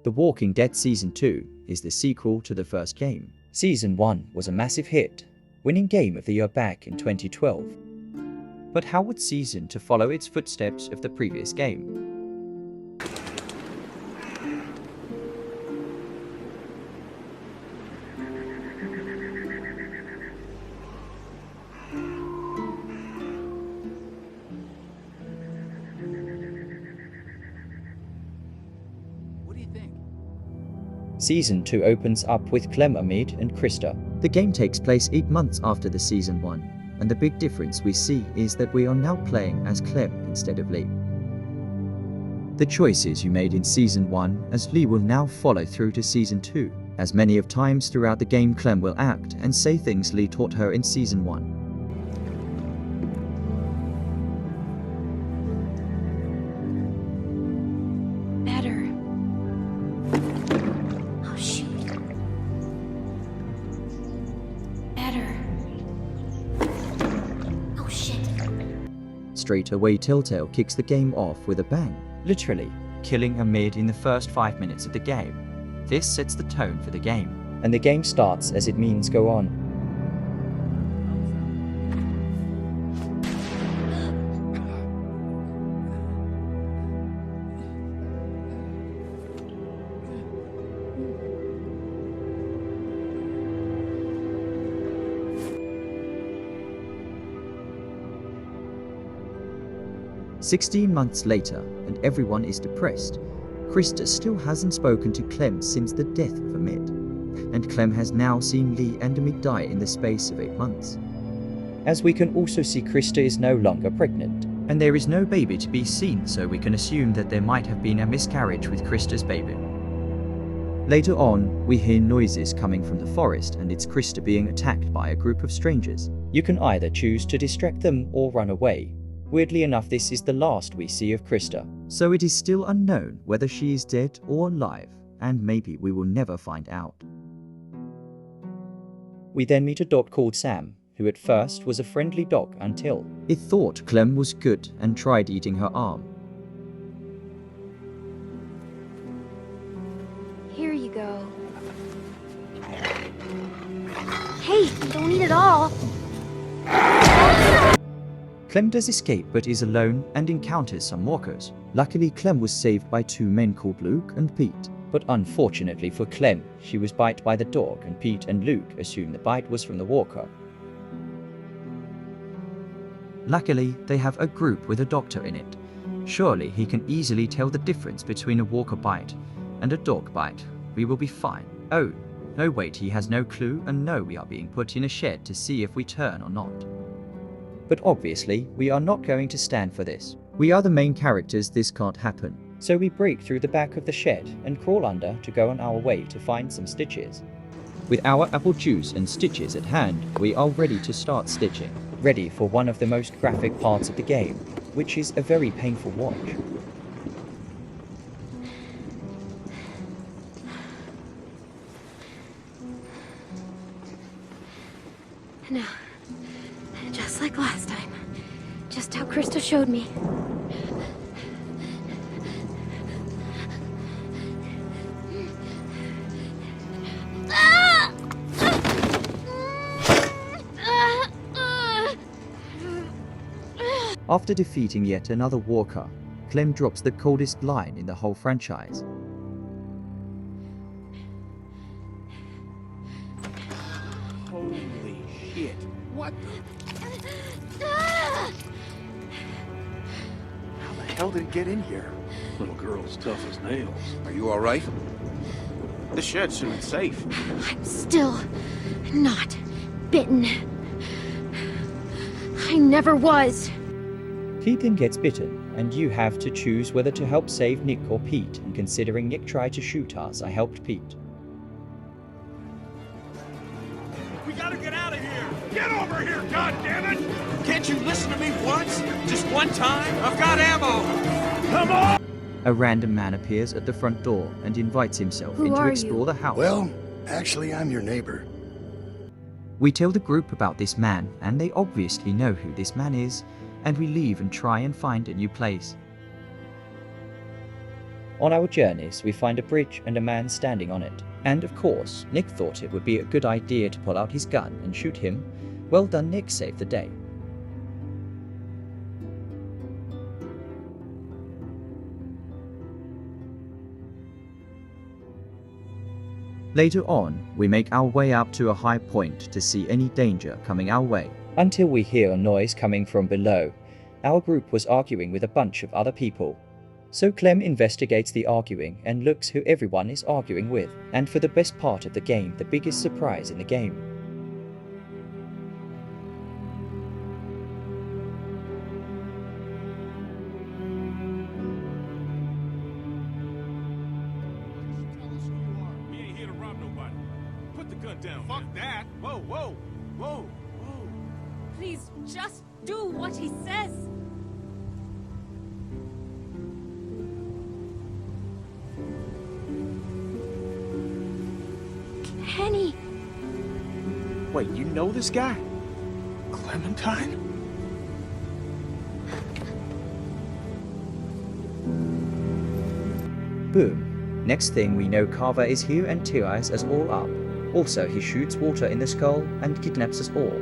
The Walking Dead Season 2 is the sequel to the first game. Season 1 was a massive hit, winning Game of the Year back in 2012. But how would Season 2 follow its footsteps of the previous game? Season 2 opens up with Clementine and Krista. The game takes place 8 months after the Season 1, and the big difference we see is that we are now playing as Clem instead of Lee. The choices you made in Season 1 as Lee will now follow through to Season 2, as many of times throughout the game Clem will act and say things Lee taught her in Season 1. Straight away, Telltale kicks the game off with a bang, literally killing a mid in the first 5 minutes of the game. This sets the tone for the game, and the game starts as it means go on. "16 months later, and everyone is depressed. Krista still hasn't spoken to Clem since the death of Amit, and Clem has now seen Lee and Amit die in the space of 8 months. As we can also see, Krista is no longer pregnant, and there is no baby to be seen, so we can assume that there might have been a miscarriage with Krista's baby. Later on, we hear noises coming from the forest, and it's Krista being attacked by a group of strangers. You can either choose to distract them or run away. Weirdly enough, this is the last we see of Krista, so it is still unknown whether she is dead or alive, and maybe we will never find out. We then meet a dog called Sam, who at first was a friendly dog until it thought Clem was good and tried eating her arm. Here you go. Hey, don't eat it all. Clem does escape but is alone and encounters some walkers. Luckily, Clem was saved by 2 men called Luke and Pete. But unfortunately for Clem, she was bitten by the dog, and Pete and Luke assume the bite was from the walker. Luckily, they have a group with a doctor in it. Surely he can easily tell the difference between a walker bite and a dog bite. We will be fine. Oh, no wait, he has no clue, and no, we are being put in a shed to see if we turn or not. But obviously, we are not going to stand for this. We are the main characters, this can't happen. So we break through the back of the shed and crawl under to go on our way to find some stitches. With our apple juice and stitches at hand, we are ready to start stitching. Ready for one of the most graphic parts of the game, which is a very painful watch. No. Just like last time. Just how Krista showed me. After defeating yet another walker, Clem drops the coldest line in the whole franchise. Holy shit. What the? How the hell did it get in here? Little girl's tough as nails. Are you all right? The shed should be safe. I'm still not bitten. I never was. Keegan gets bitten, and you have to choose whether to help save Nick or Pete, and considering Nick tried to shoot us, I helped Pete. We gotta get out of here! Get over here, goddammit! Can't you listen to me once? Just one time? I've got ammo! Come on! A random man appears at the front door and invites himself Who in to are explore you? the house. Well, actually, I'm your neighbor. We tell the group about this man, and they obviously know who this man is, and we leave and try and find a new place. On our journeys, we find a bridge and a man standing on it. And of course, Nick thought it would be a good idea to pull out his gun and shoot him. Well done, Nick, saved the day. Later on, we make our way up to a high point to see any danger coming our way, until we hear a noise coming from below. Our group was arguing with a bunch of other people. So Clem investigates the arguing and looks who everyone is arguing with, and for the best part of the game, the biggest surprise in the game. We ain't here to rob nobody. Put the gun down. Fuck that. Whoa, whoa, whoa, whoa. Please, just do what he says. Kenny. Wait, you know this guy? Clementine? Boom. Next thing we know, Carver is here and tears us all up. Also, he shoots water in the skull and kidnaps us all.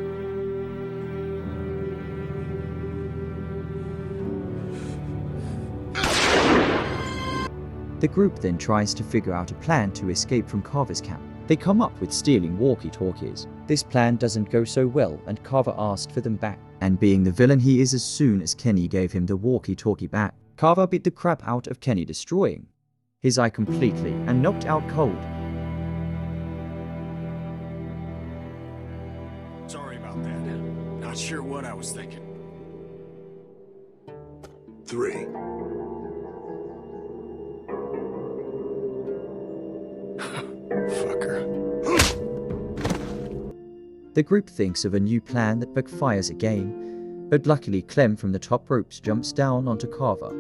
The group then tries to figure out a plan to escape from Carver's camp. They come up with stealing walkie-talkies. This plan doesn't go so well and Carver asked for them back. And being the villain he is, as soon as Kenny gave him the walkie-talkie back, Carver beat the crap out of Kenny, destroying his eye completely and knocked out cold. Sorry about that. Not sure what I was thinking. 3. Fucker. The group thinks of a new plan that backfires again, but luckily Clem from the top ropes jumps down onto Carver.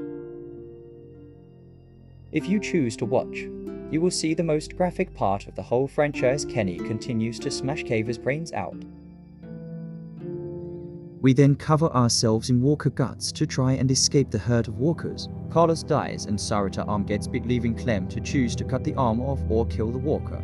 If you choose to watch, you will see the most graphic part of the whole franchise. Kenny continues to smash Carver's brains out. We then cover ourselves in walker guts to try and escape the herd of walkers. Carlos dies and Sarita's arm gets bit, leaving Clem to choose to cut the arm off or kill the walker.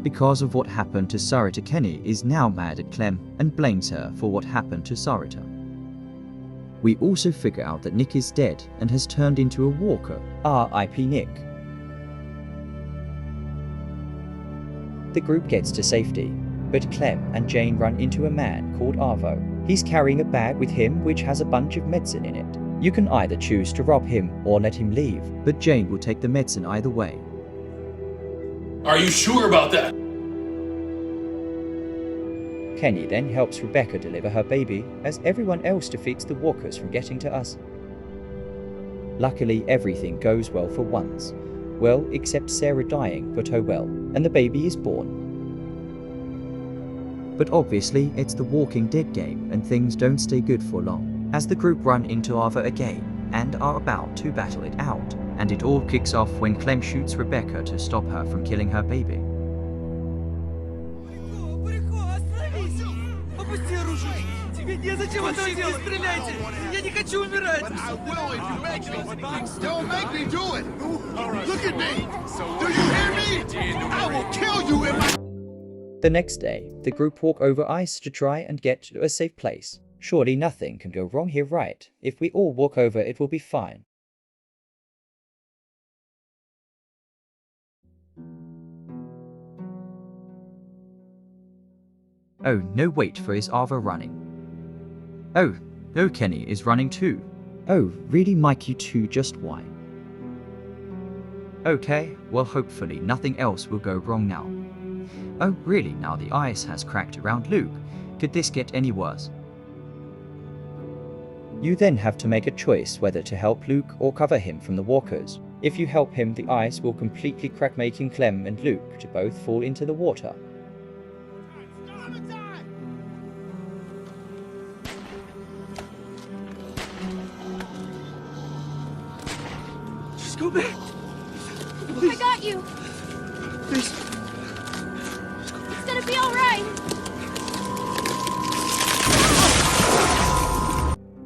Because of what happened to Sarita, Kenny is now mad at Clem and blames her for what happened to Sarita. We also figure out that Nick is dead and has turned into a walker. R.I.P. Nick. The group gets to safety, but Clem and Jane run into a man called Arvo. He's carrying a bag with him which has a bunch of medicine in it. You can either choose to rob him or let him leave, but Jane will take the medicine either way. Are you sure about that? Kenny then helps Rebecca deliver her baby, as everyone else defeats the walkers from getting to us. Luckily, everything goes well for once. Well, except Sarah dying, but oh well, and the baby is born. But obviously, it's the Walking Dead game, and things don't stay good for long, as the group run into Arthur again, and are about to battle it out. And it all kicks off when Clem shoots Rebecca to stop her from killing her baby. Don't make me do it! Look at me! Do you hear me? I will kill you if I... The next day, the group walk over ice to try and get to a safe place. Surely nothing can go wrong here, right? If we all walk over, it will be fine. Oh, no, wait for his Arva running. Oh, no, Kenny is running too. Oh, really, Mike, you too, just why? Okay, well, hopefully nothing else will go wrong now. Oh, really, now the ice has cracked around Luke. Could this get any worse? You then have to make a choice whether to help Luke or cover him from the walkers. If you help him, the ice will completely crack, making Clem and Luke to both fall into the water. Just go back. I got you. Please. It's gonna be all right.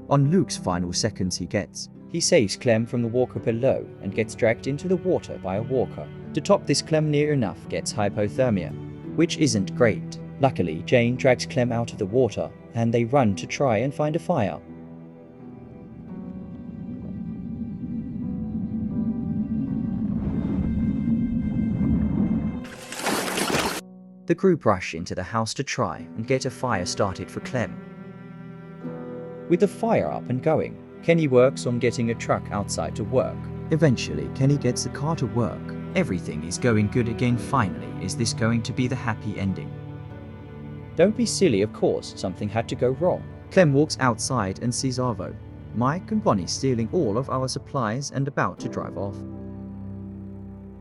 On Luke's final seconds he saves Clem from the walker below and gets dragged into the water by a walker. To top this, Clem near enough gets hypothermia, which isn't great. Luckily, Jane drags Clem out of the water and they run to try and find a fire. The group rush into the house to try and get a fire started for Clem. With the fire up and going, Kenny works on getting a truck outside to work. Eventually, Kenny gets the car to work. Everything is going good again. Finally, is this going to be the happy ending? Don't be silly, of course, something had to go wrong. Clem walks outside and sees Arvo, Mike and Bonnie stealing all of our supplies and about to drive off.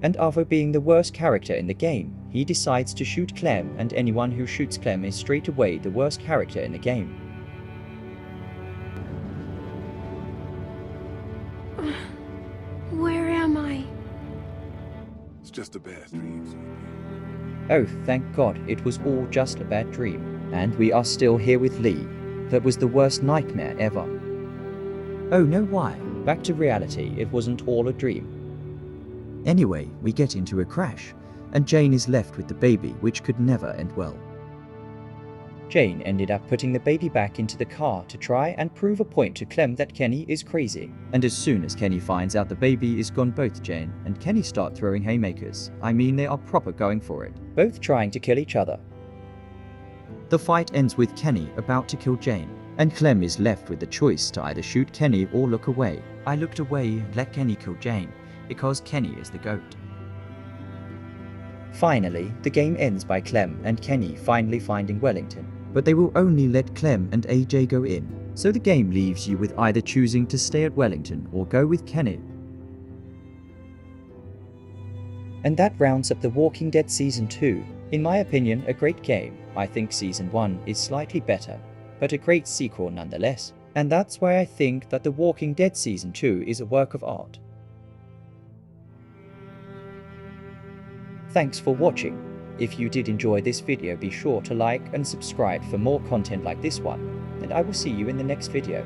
And Arvo, being the worst character in the game, he decides to shoot Clem, and anyone who shoots Clem is straight away the worst character in the game. Where am I? It's just a bad dream. Oh, thank God, it was all just a bad dream. And we are still here with Lee. That was the worst nightmare ever. Oh no, why? Back to reality, it wasn't all a dream. Anyway, we get into a crash, and Jane is left with the baby, which could never end well. Jane ended up putting the baby back into the car to try and prove a point to Clem that Kenny is crazy. And as soon as Kenny finds out the baby is gone, both Jane and Kenny start throwing haymakers. I mean, they are proper going for it, both trying to kill each other. The fight ends with Kenny about to kill Jane, and Clem is left with the choice to either shoot Kenny or look away. I looked away and let Kenny kill Jane, because Kenny is the GOAT. Finally, the game ends by Clem and Kenny finally finding Wellington, but they will only let Clem and AJ go in, so the game leaves you with either choosing to stay at Wellington or go with Kenny. And that rounds up The Walking Dead Season 2. In my opinion, a great game. I think Season 1 is slightly better, but a great sequel nonetheless. And that's why I think that The Walking Dead Season 2 is a work of art. Thanks for watching. If you did enjoy this video, be sure to like and subscribe for more content like this one, and I will see you in the next video.